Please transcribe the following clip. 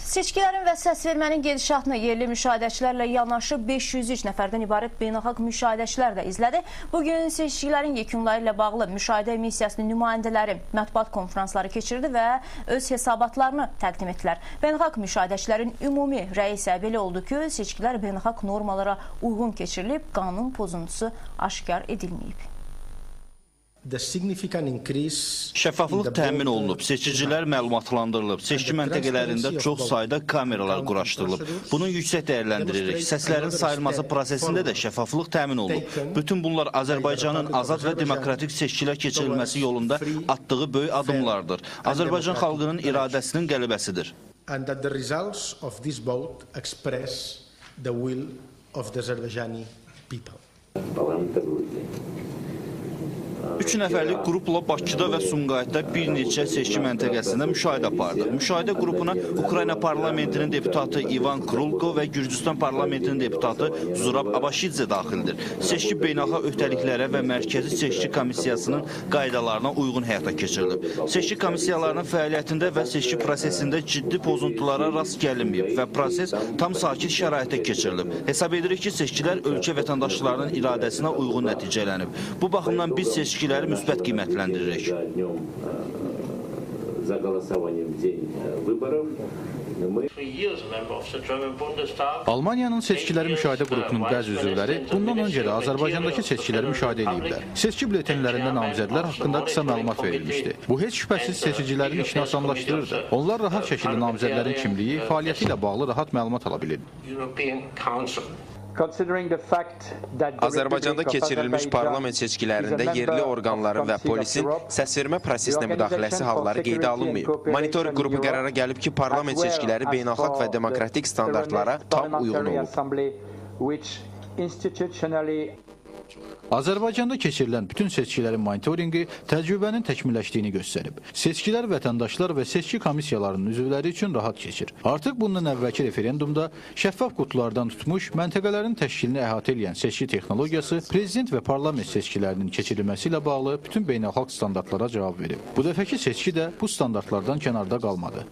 Seçkilərin və səsvermənin gedişatını yerli müşahidəçilərlə yanaşı 503 nəfərdən ibarət beynəlxalq müşahidəçilər də izlədi. Bugün seçkilərin yekunları ilə bağlı müşahidə missiyasının nümayəndələri mətbuat konferansları keçirdi və öz hesabatlarını təqdim etdilər. Beynəlxalq müşahidəçilərin ümumi rəyi isə belə oldu ki, seçkilər beynəlxalq normalara uyğun keçirilib, qanun pozuntusu aşkar edilməyib. Şəffaflıq təmin olunub, seçicilər məlumatlandırılıb, seçki məntəqələrində çox sayda kameralar quraşdırılıb. Bunu yüksək dəyərləndiririk. Səslərin sayılması prosesində də şəffaflıq təmin olunub. Bütün bunlar Azərbaycanın azad və demokratik seçkilər keçirilməsi yolunda atdığı böyük adımlardır. Azərbaycan xalqının iradəsinin qələbəsidir. Üç nəfərlik qrupla Bakıda və Sumqayıtda bir neçə seçki məntəqəsində müşahidə apardı. Müşahidə qrupuna Ukrayna parlamentinin deputatı İvan Krulko və Gürcüstan parlamentinin deputatı Zurab Abaşidze daxildir. Seçki beynəlxalq öhdəliklərə və Mərkəzi Seçki Komissiyasının qaydalarına uyğun həyata keçirilib. Seçki komissiyalarının fəaliyyətində və seçki prosesində ciddi pozuntulara rast gəlinməyib və proses tam sakit şəraitdə keçirilib. Hesab edirik ki, seçkilər ölkə vətəndaşlarının iradəsinə uyğun nəticələnib. Bu baxımdan biz seçkiləri müsbət qiymətləndiririk. Almaniyanın seçkiləri müşahidə qrupunun bəzi üzvləri bundan öncə də Azərbaycandakı seçkiləri müşahidə ediblər. Seçki bültenlərində namizədlər haqqında qısa məlumat verilmişdi. Bu heç şübhəsiz seçicilərin işini asanlaşdırırdı. Onlar rahat şəkildə namizədlərin kimliyi, fəaliyyəti ilə bağlı rahat məlumat ala bilir. Azərbaycanda keçirilmiş parlament seçkilərində yerli orqanların və polisin səsvermə prosesinə müdaxiləsi halları qeydə alınmayıb. Monitoring qrupu qərara gəlib ki, parlament seçkiləri beynəlxalq və demokratik standartlara tam uyğun olub. Azərbaycanda keçirilən bütün seçkilərin monitorinqi təcrübənin təkmilləşdiyini göstərib. Seçkilər vətəndaşlar və seçki komissiyalarının üzvləri üçün rahat keçir. Artıq bundan əvvəlki referendumda şəffaf qutulardan tutmuş məntəqələrin təşkilini əhatə edən seçki texnologiyası prezident və parlament seçkilərinin keçirilməsi ilə bağlı bütün beynəlxalq standartlara cavab verib. Bu dəfəki seçki də bu standartlardan kənarda qalmadı.